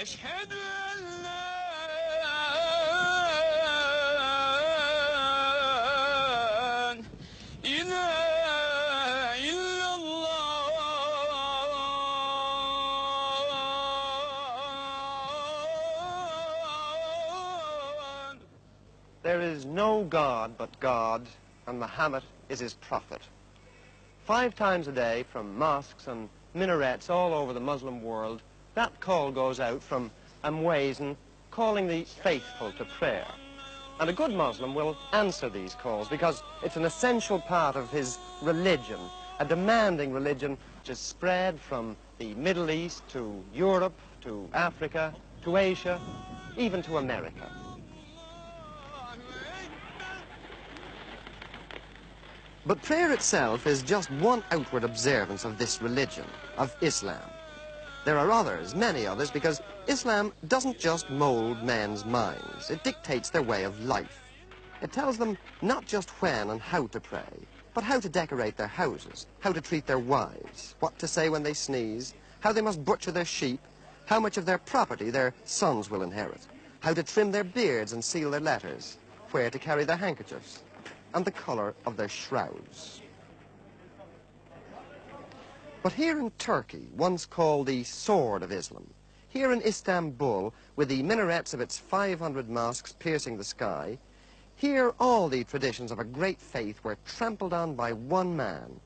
Eşhedü en la ilahe illallah. There is no God but God, and Muhammad is his prophet. 5 times a day from mosques and minarets all over the Muslim world, that call goes out from Muezzin calling the faithful to prayer. And a good Muslim will answer these calls because it's an essential part of his religion, a demanding religion which is spread from the Middle East to Europe, to Africa, to Asia, even to America. But prayer itself is just one outward observance of this religion, of Islam. There are others, many others, because Islam doesn't just mold men's minds. It dictates their way of life. It tells them not just when and how to pray, but how to decorate their houses, how to treat their wives, what to say when they sneeze, how they must butcher their sheep, how much of their property their sons will inherit, how to trim their beards and seal their letters, where to carry their handkerchiefs, and the colour of their shrouds. But here in Turkey, once called the Sword of Islam, here in Istanbul, with the minarets of its 500 mosques piercing the sky, here all the traditions of a great faith were trampled on by one man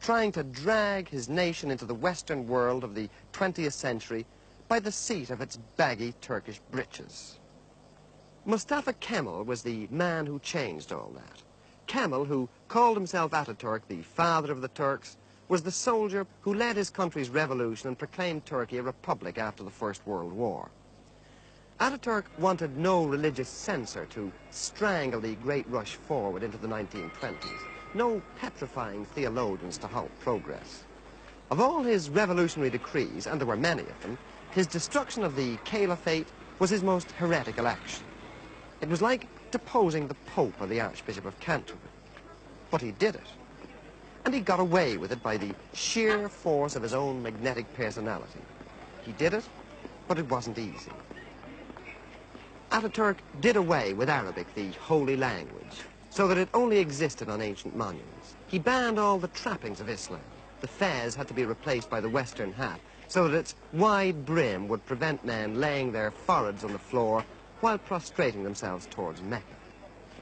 trying to drag his nation into the Western world of the 20th century by the seat of its baggy Turkish breeches. Mustafa Kemal was the man who changed all that. Kemal, who called himself Ataturk, the father of the Turks, was the soldier who led his country's revolution and proclaimed Turkey a republic after the First World War. Ataturk wanted no religious censor to strangle the great rush forward into the 1920s, no petrifying theologians to halt progress. Of all his revolutionary decrees, and there were many of them, his destruction of the caliphate was his most heretical action. It was like deposing the Pope or the Archbishop of Canterbury. But he did it. And he got away with it by the sheer force of his own magnetic personality. He did it, but it wasn't easy. Ataturk did away with Arabic, the holy language, so that it only existed on ancient monuments. He banned all the trappings of Islam. The fez had to be replaced by the Western hat, so that its wide brim would prevent men laying their foreheads on the floor while prostrating themselves towards Mecca.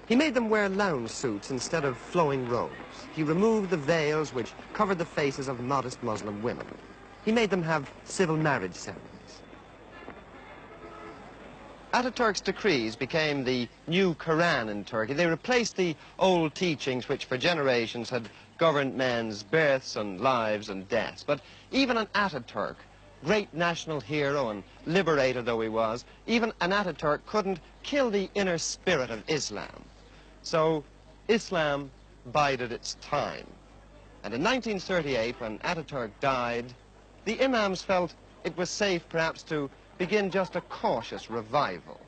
He made them wear lounge suits instead of flowing robes. He removed the veils which covered the faces of modest Muslim women. He made them have civil marriage ceremonies. Ataturk's decrees became the new Quran in Turkey. They replaced the old teachings which for generations had governed men's births and lives and deaths. But even an Ataturk, great national hero and liberator though he was, even an Ataturk couldn't kill the inner spirit of Islam. So Islam bided its time. And in 1938, when Ataturk died, the imams felt it was safe perhaps to begin just a cautious revival.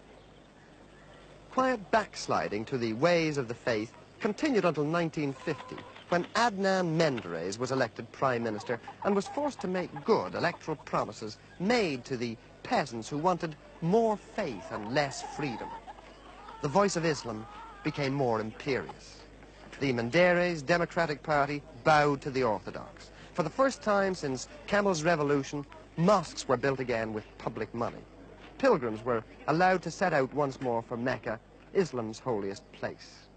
Quiet backsliding to the ways of the faith continued until 1950, when Adnan Menderes was elected Prime Minister and was forced to make good electoral promises made to the peasants who wanted more faith and less freedom. The voice of Islam became more imperious. The Menderes Democratic Party bowed to the Orthodox. For the first time since Kemal's revolution, mosques were built again with public money. Pilgrims were allowed to set out once more for Mecca, Islam's holiest place.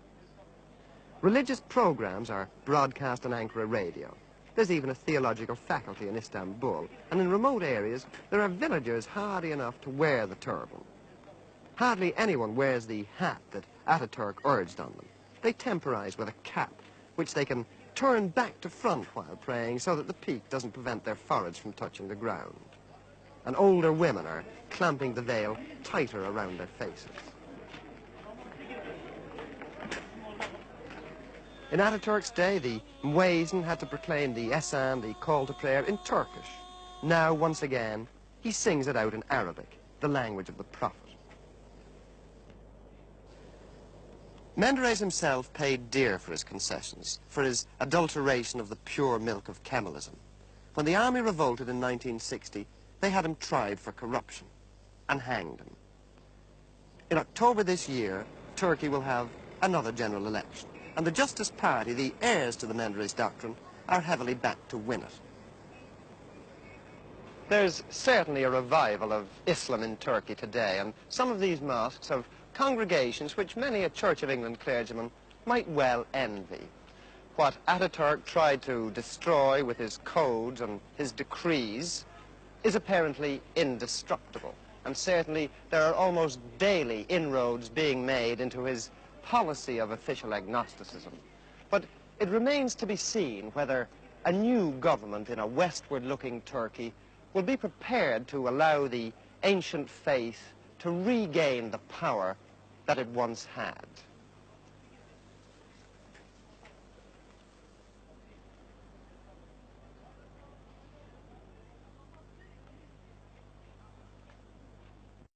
Religious programs are broadcast on Ankara radio. There's even a theological faculty in Istanbul, and in remote areas there are villagers hardy enough to wear the turban. Hardly anyone wears the hat that Ataturk urged on them. They temporize with a cap, which they can turn back to front while praying so that the peak doesn't prevent their foreheads from touching the ground. And older women are clamping the veil tighter around their faces. In Ataturk's day, the Muezzin had to proclaim the Esan, the call to prayer, in Turkish. Now, once again, he sings it out in Arabic, the language of the Prophet. Menderes himself paid dear for his concessions, for his adulteration of the pure milk of Kemalism. When the army revolted in 1960, they had him tried for corruption and hanged him. In October this year, Turkey will have another general election, and the Justice Party, the heirs to the Menderes doctrine, are heavily backed to win it. There's certainly a revival of Islam in Turkey today, and some of these mosques have congregations which many a Church of England clergyman might well envy. What Ataturk tried to destroy with his codes and his decrees is apparently indestructible, and certainly there are almost daily inroads being made into his policy of official agnosticism. But it remains to be seen whether a new government in a westward-looking Turkey will be prepared to allow the ancient faith to regain the power that it once had.